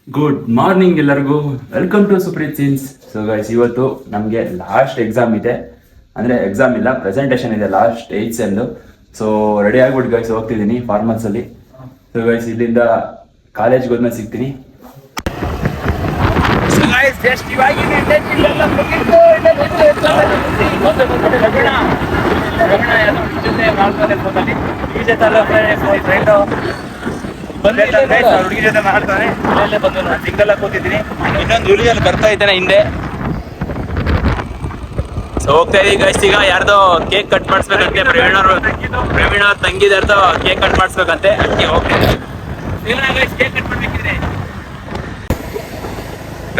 Good morning ಎಲ್ಲರಿಗೂ, welcome to Supreeth scenes. So guys, ಇವತ್ತು ನಮಗೆ ಲಾಸ್ಟ್ ಎಕ್ಸಾಮ್ ಇದೆ. ಅಂದರೆ ಎಕ್ಸಾಮ್ ಇಲ್ಲ, ಪ್ರೆಸೆಂಟೇಷನ್ ಇದೆ ಲಾಸ್ಟ್ 8th ಸೆಮ್ದು. ಸೊ ರೆಡಿ ಆಗ್ಬಿಟ್ಟು ಗೈಸ್ ಹೋಗ್ತಿದ್ದೀನಿ ಫಾರ್ಮಲ್ಸಲ್ಲಿ. ಸೊ ಗೈಸ್, ಇಲ್ಲಿಂದ ಕಾಲೇಜ್ಗೆ ಹೋದ್ಮೇಲೆ ಸಿಗ್ತೀನಿ. ಹುಡುಗಿ ಜೊತೆ ಮಾಡ್ತಾನೆ ಸಿಂಗಲ್ ಆಗಿ ಕೂತಿದ್ದೀನಿ. ಇನ್ನೊಂದು ಹುಡುಗಿಯಲ್ಲಿ ಬರ್ತಾ ಇದ್ದಾನೆ ಹಿಂದೆ. ಸೊ ಹೋಗ್ತಾ ಇದೀವಿ ಗೈಸ್. ಈಗ ಯಾರ್ದೋ ಕೇಕ್ ಕಟ್ ಮಾಡಿಸ್ಬೇಕಂತೆ, ಪ್ರವೀಣ್ ಅವ್ರ ತಂಗಿದಾರ್ದು ಕೇಕ್ ಕಟ್ ಮಾಡಿಸ್ಬೇಕಂತೆ, ಅದಕ್ಕೆ ಹೋಗ್ತಿದ್ದೀವಿ ಕೇಕ್ ಕಟ್ ಮಾಡ್ಬೇಕಿದ್ರೆ.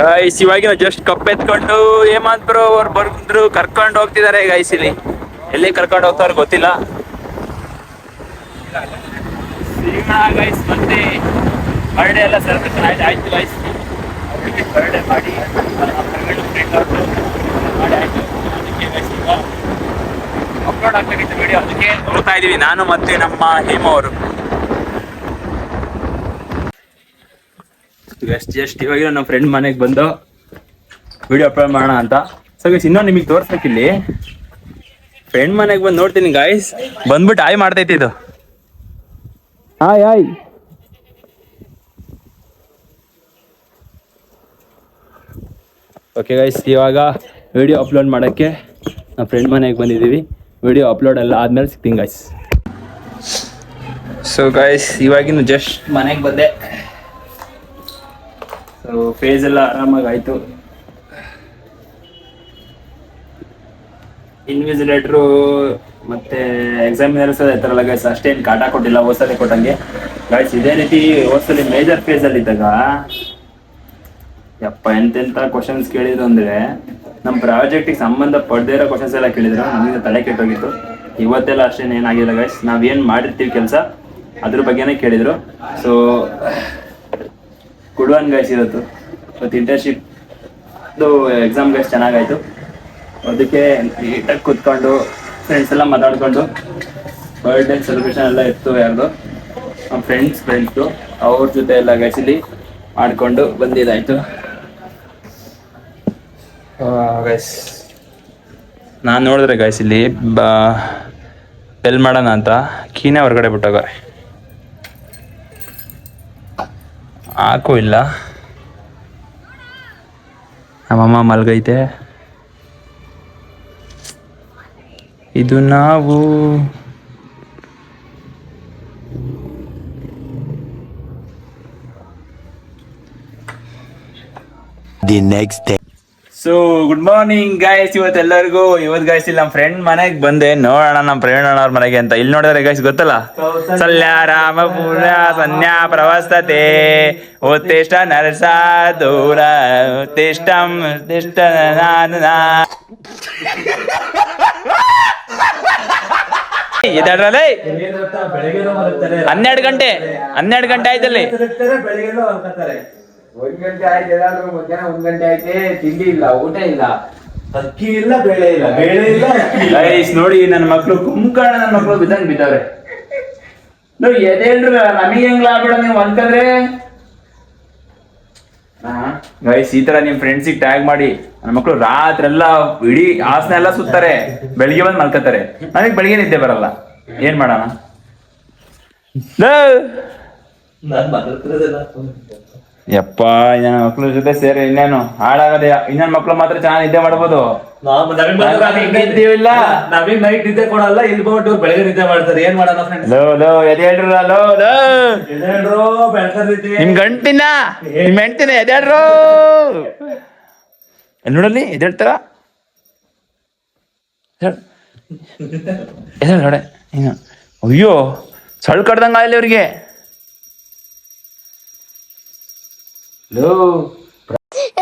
ಗೈಸ್ ಇವಾಗಿನ ಜಸ್ಟ್ ಕಪ್ ಎತ್ಕೊಂಡು ಹೇಮಂತ್ ಬ್ರೋ ಅವ್ರು ಬಂದ್ರು ಕರ್ಕೊಂಡು ಹೋಗ್ತಿದ್ದಾರೆ ಗೈಸ್. ಇಲ್ಲಿ ಎಲ್ಲಿ ಕರ್ಕೊಂಡು ಹೋಗ್ತಾರ ಗೊತ್ತಿಲ್ಲ. ಗೈಸ್ ಮತ್ತೆ ಬರ್ಡೇ ಎಲ್ಲ ಸೆಲೆಬ್ರೇಷನ್ ಆಯ್ತು ಗೈಸ್. ಬರ್ಡೇ ಮಾಡಿ ಮಾಡಿ ಆಯ್ತು. ಅದಕ್ಕೆ ಗೈಸ್ ಈಗ ಅಪ್ಲೋಡ್ ಆಗ್ತಾಗಿತ್ತು ವಿಡಿಯೋ, ಅದಕ್ಕೆ ನೋಡ್ತಾ ಇದೀವಿ ನಾನು ಮತ್ತೆ ನಮ್ಮ ಹೇಮ ಅವರು. ಜಸ್ಟ್ ಇವಾಗ ನಮ್ಮ ಫ್ರೆಂಡ್ ಮನೆಗೆ ಬಂದು ವಿಡಿಯೋ ಅಪ್ಲೋಡ್ ಮಾಡೋಣ ಅಂತ. ಸೊ ಗೈಸ್ ಇನ್ನೊಂದು ನಿಮಗೆ ತೋರಿಸ್ಬೇಕಿಲ್ಲಿ. ಫ್ರೆಂಡ್ ಮನೆಗೆ ಬಂದು ನೋಡ್ತೀನಿ ಗೈಸ್, ಬಂದ್ಬಿಟ್ಟು ಆಯ್ ಮಾಡ್ತೈತಿ ಇದು. ಹಾಯ್ ಓಕೆ ಗೈಸ್, ಇವಾಗ ವಿಡಿಯೋ ಅಪ್ಲೋಡ್ ಮಾಡೋಕ್ಕೆ ನಮ್ಮ ಫ್ರೆಂಡ್ ಮನೆಗೆ ಬಂದಿದ್ದೀವಿ. ವಿಡಿಯೋ ಅಪ್ಲೋಡ್ ಎಲ್ಲ ಆದ್ಮೇಲೆ ಸಿಗ್ತೀನಿ ಗೈಸ್. ಸೊ ಗೈಸ್ ಇವಾಗಿನ ಜಸ್ಟ್ ಮನೆಗೆ ಬಂದೆ. ಸೊ ಫೇಸ್ ಎಲ್ಲ ಆರಾಮಾಗಿ ಆಯಿತು. ಇನ್ವಿಜಿಲೇಟ್ರು ಮತ್ತು ಎಕ್ಸಾಮಿನರ್ಸ್ ಇರ್ತಾರಲ್ಲ ಗೈಸ್, ಅಷ್ಟೇನು ಕಾಟ ಕೊಟ್ಟಿಲ್ಲ ಹೋದ್ಸಲಿ ಕೊಟ್ಟಂಗೆ ಗೈಸ್. ಇದೇ ರೀತಿ ಹೋದ್ಸಲಿ ಮೇಜರ್ ಫೇಸಲ್ಲಿ ಇದ್ದಾಗ ಯಪ್ಪ ಎಂತೆಂಥ ಕ್ವಶನ್ಸ್ ಕೇಳಿದ್ರು ಅಂದರೆ, ನಮ್ಮ ಪ್ರಾಜೆಕ್ಟಿಗೆ ಸಂಬಂಧ ಪಡದೇ ಇರೋ ಕ್ವಶನ್ಸ್ ಎಲ್ಲ ಕೇಳಿದ್ರು. ನಮಗೆ ತಲೆ ಕೆಟ್ಟೋಗಿತ್ತು. ಇವತ್ತೆಲ್ಲ ಅಷ್ಟೇನು ಏನಾಗಿಲ್ಲ ಗೈಸ್. ನಾವೇನು ಮಾಡಿರ್ತೀವಿ ಕೆಲಸ ಅದ್ರ ಬಗ್ಗೆನೇ ಕೇಳಿದರು. So good one guys. ಇವತ್ತು ಇಂಟರ್ನ್ಶಿಪ್ದು ಎಕ್ಸಾಮ್ ಗೈಸ್ ಚೆನ್ನಾಗಾಯಿತು. ಅದಕ್ಕೆ ನೀಟಾಗಿ ಕೂತ್ಕೊಂಡು ಫ್ರೆಂಡ್ಸ್ ಎಲ್ಲ ಮಾತಾಡ್ಕೊಂಡು ಬರ್ಡೇ ಸೆಲೆಬ್ರೇಷನ್ ಎಲ್ಲ ಇತ್ತು ಯಾರ್ದು ನಮ್ಮ ಫ್ರೆಂಡ್ಸ್ದು, ಅವ್ರ ಜೊತೆ ಎಲ್ಲ ಗೈಸಲ್ಲಿ ಮಾಡಿಕೊಂಡು ಬಂದಿದ್ದಾಯಿತು ಗೈಸ್. ನಾನು ನೋಡಿದ್ರೆ ಗೈಸ್ ಇಲ್ಲಿ ಬೆಲ್ ಮಾಡೋಣ ಅಂತ ಕೀನೇ ಹೊರಗಡೆ ಬಿಟ್ಟೋಗಾರೆ, ಹಾಕೂ ಇಲ್ಲ. ನಮ್ಮಮ್ಮ ಮಲ್ಗೈತೆ. ಇದು ನಾವು the next day. So good morning guys. ಇವತ್ತು ಗೈಸ್ ಇಲ್ಲಿ ನಮ್ಮ ಫ್ರೆಂಡ್ ಮನೆಗೆ ಬಂದೆ. ನೋಡೋಣ ನಮ್ಮ ಪ್ರವೀಣ್ ಅವ್ರ ಮನೆಗೆ ಅಂತ. ಇಲ್ಲಿ ನೋಡಿದ್ರೆ ಗೈಸ್ ಗೊತ್ತಲ್ಲ, ಸಲ್ಯ ರಾಮಪುರ ಸನ್ಯಾ ಪ್ರವಸ್ತತೆ ಉತ್ತಿಷ್ಟ ನರಸ ದೂರ ಉತ್ತಿಷ್ಟಂ ಉತ್ತಿಷ್ಟ ನಾನು ಇದರಲ್ಲಿ 12 ಗಂಟೆ ಆಯ್ತಲ್ಲಿ. 1 ಗಂಟೆ ಆಯ್ತು, ಎಲ್ಲಾದ್ರೂ ಮಧ್ಯಾಹ್ನ 1 ಗಂಟೆ ಆಯ್ತೆ. ತಿಂಡಿ ಇಲ್ಲ, ಊಟ ಇಲ್ಲ, ಅಕ್ಕಿ ಇಲ್ಲ, ಬೇಳೆ ಇಲ್ಲ. ಗೈಸ್ ನೋಡಿ, ನನ್ನ ಮಕ್ಳು ಕುಂಕರ್ಣ, ನನ್ನ ಮಕ್ಳು ಬಿದ್ದವ್ರೆ. ನೋಡಿ ಎದೇಳ್ರು ನಮಗೆ ಹೆಂಗ್ ಲಾಭ ನೀವು ಅನ್ಕಂದ್ರೆ. ಗೈಸ್ ಈ ತರ ನಿಮ್ ಫ್ರೆಂಡ್ಸಿಗೆ ಟ್ಯಾಗ್ ಮಾಡಿ. ನನ್ನ ಮಕ್ಳು ರಾತ್ರಿ ಎಲ್ಲ ಇಡೀ ಹಾಸನ ಎಲ್ಲ ಸುತ್ತಾರೆ, ಬೆಳಿಗ್ಗೆ ಬಂದು ಮಲ್ಕೋತಾರೆ. ನನಗೆ ಬೆಳಿಗ್ಗೆ ನಿದ್ದೆ ಬರಲ್ಲ, ಏನ್ ಮಾಡೋಣ? ಯಪ್ಪ ಇನ್ನೊಂದು ಮಕ್ಳ ಜೊತೆ ಸೇರಿ ಇನ್ನೇನು ಹಾಳಾಗದೆ. ಇನ್ನೊಂದು ಮಕ್ಳು ಮಾತ್ರ ಚೆನ್ನಾಗಿ ನಿದ್ದೆ ಮಾಡ್ಬೋದು. ಇಲ್ಲ ನಮಗ್ ನೈಟ್ ನಿದ್ದೆ ಕೊಡಲ್ಲ, ಇಲ್ಲಿ ಬಂದ್ಬಿಟ್ಟು ಬೆಳಗ್ಗೆ ನಿದ್ದೆ ಮಾಡ್ತಾರೆ. ಏನ್ ಮಾಡೋಣ ಫ್ರೆಂಡ್ಸ್? ನಿಮ್ ಗಂಟಿನ ನಿಮ್ ಹೆಂಡ್ತಿನ ಎದೇಳ್ರು ನೋಡಲ್ಲಿ ಎದೇಳ್ತಾರ. ನೋಡೆ ಅಯ್ಯೋ ಸಳ್ ಕಡ್ದಂಗ ಆಗಲಿ ಅವ್ರಿಗೆ.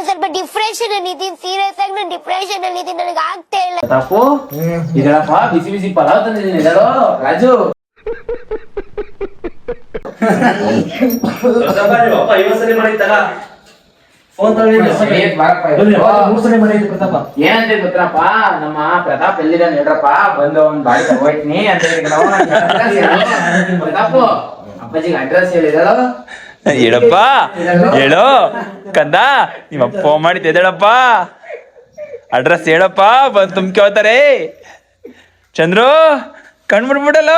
ಸ್ವಲ್ಪ ಡಿಪ್ರೆಷನ್ ಅಲ್ಲಿ ಇದೀನಿ, ಸೀರಿಯಸ್ ಆಗಿ ನಾನು ಡಿಪ್ರೆಷನ್ ಅಲ್ಲಿ ಇದೀನಿ, ನನಗೆ ಆಗ್ತಾ ಇಲ್ಲ. ತಪ್ಪು ಇದರಪ್ಪ, ಬಿಸಿ ಬಿಸಿ ಪಲಾವ್ ತಂದಿದ್ದೀನಿ. ಇದರೋ ರಾಜು, ಇವತ್ತಲ್ಲಿ ಮಾಡಿತ್ತಲ್ಲ ಫೋನ್ ಏನಂತ ಗೊತ್ತಪ್ಪ, ನಮ್ಮ ಪ್ರತಾಪ್ ಎಲ್ಲಿದ ಹೇಳ್ರಪ್ಪ, ಬಂದು ಒಂದ್ ಬಾಡಿ ತಗೋಯ್ತೀನಿ ಅಂತ ಹೇಳಿ. ಪ್ರತಾಪ್ ಅಪ್ಪಾಜಿಗೆ ಅಡ್ರೆಸ್ ಹೇಳಿದಾರೋ ಹೇಳಪ್ಪ ಹೇಳೋ ಕಂದ ನಿಮ್ಮಪ್ಪ ಫೋನ್ ಮಾಡಿ ಎದ್ದೇಳಪ್ಪ ಅಡ್ರೆಸ್ ಹೇಳಪ್ಪ ಬಂದು ತುಂಬ್ಕೆ ಹೋಗ್ತಾರೆ ಚಂದ್ರು ಕಣ್ಬಿಡ್ಬಿಡಲ್ಲ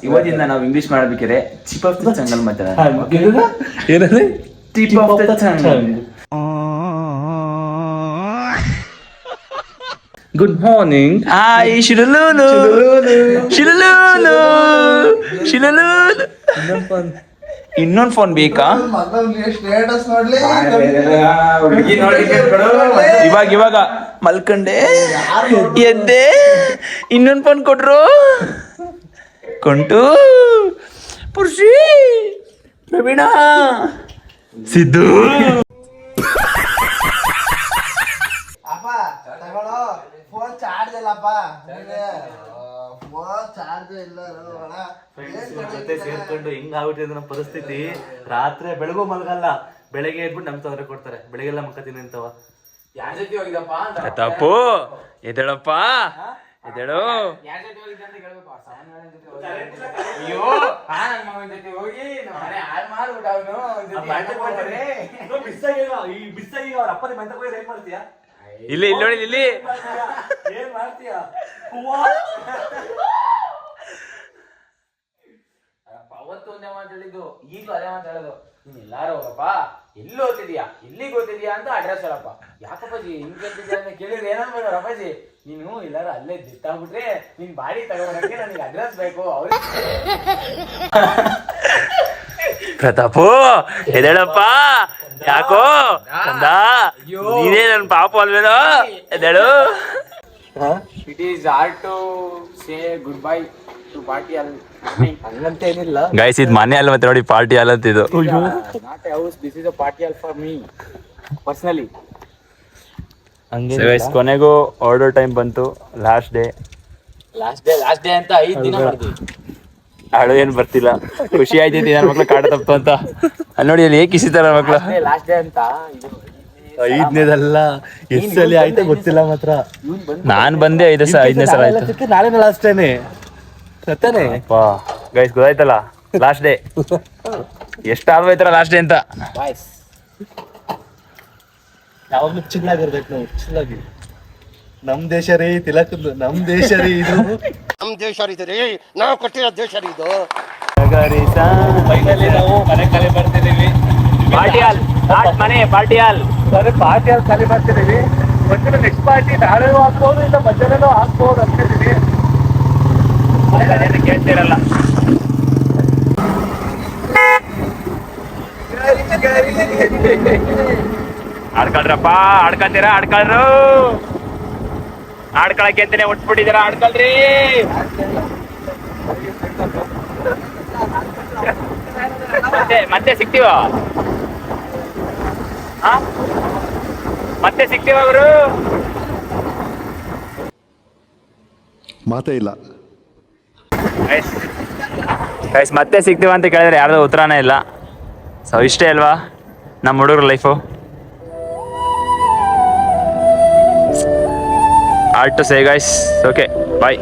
ಇವತ್ತಿಂದ ನಾವು ಇಂಗ್ಲಿಷ್ ಮಾಡ್ಬೇಕಿದ್ರೆ ಚಿಪ್ ಆಫ್ ದ ಚಂಗಲ್ ಮಾತಾಡ ಟಿಪ್ ಆಫ್ ದ ಚಂಗಲ್ ಗುಡ್ ಮಾರ್ನಿಂಗ್. ಹಾಯ್ ಶಿರಲೂಲು ಶಿರಲೂಲು ಶಿರಲೂಲು ಇನ್ನೊಂದು ಫೋನ್ ಬೇಕಾ ಇವಾಗ ಮಲ್ಕಂಡೆ ಎದ್ದೆ ಇನ್ನೊಂದು ಫೋನ್ ಕೊಟ್ರು ಕೊಂಟು ಪುರುಷಿ ಪ್ರವೀಣ ಸಿದ್ದು ಫೋನ್ ಚಾರ್ಜ್ ಇಲ್ಲಪ್ಪ ಫೋನ್ ಚಾರ್ಜ್ ಇಲ್ಲ ಜೊತೆ ಸೇರ್ಕೊಂಡು ಹಿಂಗ್ ಆಗ್ಬಿಟ್ಟಿದೆ ನಮ್ಮ ಪರಿಸ್ಥಿತಿ. ರಾತ್ರಿ ಬೆಳಗೂ ಮಲ್ಗಲ್ಲ, ಬೆಳಗ್ಗೆ ಎದ್ಬಿಟ್ಟು ನಮ್ಗೆ ತೊಂದರೆ ಕೊಡ್ತಾರೆ. ಬೆಳಗ್ಗೆಲ್ಲ ಮಕ್ಕತೀನಿ ಅಂತವ. ಯಾರ ಜೊತೆ ಹೋಗಿದಪ್ಪ ಅಂತ ತಪ್ಪು ಎದ್ದೇಳಪ್ಪ ಎದ್ದೇಳು ಅವ್ರ ಅಪ್ಪನ ಮೆಂತ ಹೋಗಿ ಏನ್ ಮಾಡ್ತೀಯಾ? ಇಲ್ಲಿ ನೋಡಿ ಇಲ್ಲಿ ಏನ್ ಮಾಡ್ತೀಯ? ಅವತ್ತು ಒಂದೇ ಮಾತು ಹೇಳಿದ್ದು, ಈಗಲೂ ಅದೇ ಮಾತು ಹೇಳೋದು. ನೀನ್ ಎಲ್ಲಾರು ಹೋಗಪ್ಪ, ಎಲ್ಲಿ ಓದ್ತಿದ್ಯಾ, ಎಲ್ಲಿಗೆ ಓದ್ತಿದ್ಯಾ ಅಂತ ಅಡ್ರೆಸ್ ಹೇಳಪ್ಪ. ಯಾಕಪ್ಪಾಜಿ ಹಿಂಗ್ ಕೇಳ್ತಿದ್ಯಾ ಅಂತ ಕೇಳಿದ್ರೆ ಏನಂದ್ಬೇಡ ಅಪ್ಪಾಜಿ, ನೀನು ಎಲ್ಲಾರು ಅಲ್ಲೇ ದಿತ್ತಾಗ್ಬಿಟ್ರೆ ನಿನ್ ಬಾಡಿ ತಗೋಬರಕ್ಕೆ ನನಗೆ ಅಡ್ರೆಸ್ ಬೇಕು. ಅವ್ರಿಗೆ ಪ್ರತಾಪು ಎದ್ದೇಳಪ್ಪ ಯಾಕೋ ಕಂದ ನೀನೇ ನನ್ ಪಾಪ ಅಲ್ವೇನೋ ಎದ್ದೇಳು it is hard to say good bye to party ಅಲ್ ಹಂಗಂತ ಏನಿಲ್ಲ. ಗೈಸ್ ಇದು ಮನೆ ಅಲ್ಲ ಮತ್ತೆ ನೋಡಿ ಪಾರ್ಟಿ ಅಲ್ಲ ಅಂತ ಇದು not A house, this is a party ಅಲ್ ಫಾರ್ ಮೀ ಪರ್ಸನಲಿ. ಗೈಸ್ ಕೊನೆಗೂ ಆರ್ಡರ್ ಟೈಮ್ ಬಂತು. ಲಾಸ್ಟ್ ಡೇ ಲಾಸ್ಟ್ ಡೇ ಅಂತ 5 ದಿನ ಮಾಡಿದ್ವಿ. ಹಾಡು ಏನ್ ಬರ್ತಿಲ್ಲ, ಖುಷಿ ಆಯ್ತೈತಿ ನನ್ನ ಮಕ್ಳು ಕಾಡ ತಪ್ಪು ಅಂತ. ಅಲ್ಲಿ ನೋಡಿ ಅಲ್ಲಿ ಏಕೆ ಕಿಸಿತಾರ ಮಕ್ಳು. ಲಾಸ್ಟ್ ಡೇ ಅಂತ ಇದು 5ನೇದಲ್ಲ, ಎಷ್ಟು ಸಲ ಆಯ್ತಾ ಗೊತ್ತಿಲ್ಲ ಮಾತ್ರ. ನಾನ್ ಬಂದೆ 5ನೇ ಸಲ ಆಯ್ತು. ನಾಳೆ ಲಾಸ್ಟೇನೆ ಸತ್ತೇನೆ. ಗೈಸ್ ಗೊತ್ತಾಯ್ತಲ್ಲ ಲಾಸ್ಟ್ ಡೇ ಎಷ್ಟಾಗೋಯ್ತಾರ ಲಾಸ್ಟ್ ಡೇ ಅಂತ. ಬಾಯ್ಸ್ ಯಾವಾಗ್ಲೂ ಚಿಲ್ಲಾಗಿರ್ಬೇಕು ನಾವು, ಚಿಲ್ಲಾಗಿ. ನಮ್ ದೇಶ ರೀ ತಿಲಕದ್ದು, ನಮ್ ದೇಶ ರೀ ಇದು. ನಮ್ ದೇಶ ರೀ, ನಾವು ಕೊಟ್ಟಿರೋ ದೇಶ ರೀ ಇದು. ಫೈನಲಿ ನಾವು ಮನೆ ಖಾಲಿ ಮಾಡ್ತಿದೀವಿ. ಪಾರ್ಟಿ ಹಾಲ್ ಮನೆ ಪಾರ್ಟಿ ಹಾಲ್ ಅದೇ ಪಾರ್ಟಿ ಅಲ್ಲಿ ಖಾಲಿ ಮಾಡ್ತಿದೀವಿ. ಮತ್ತೆ ನೆಕ್ಸ್ಟ್ ಪಾರ್ಟಿ ನಾಳೆನೂ ಹಾಕ್ಬೋದು, ಇಲ್ಲ ಮಧ್ಯಾಹ್ನನೂ ಹಾಕ್ಬೋದು ಅಂತಿದೀವಿ. ಕೇಳ್ತಿರಲ್ಲ. ಆಡ್ಕೊಳ್ರಪ್ಪ, ಆಡ್ಕೊತೀರಾ? ಆಡ್ಕೊಳ್ರು, ಆಡ್ಕೊಳಕ್ಕೆ ಅಂತಾನೆ ಒಟ್ಬಿಟ್ಟಿದ್ದೀರ, ಆಡ್ಕೊಳ್ರಿ. ಮತ್ತೆ ಸಿಗ್ತೀವ, ಮತ್ತೆ ಸಿಗ್ತೀವ ಅವರು. ಮಾತೇ ಇಲ್ಲ. ಗೈಸ್ ಮತ್ತೆ ಸಿಗ್ತೀವ ಅಂತ ಕೇಳಿದ್ರೆ ಯಾರ್ದು ಉತ್ತರನೇ ಇಲ್ಲ. ಸೊ ಇಷ್ಟೇ ಅಲ್ವಾ ನಮ್ಮ ಹುಡುಗರ life. Hard to say guys. Okay bye.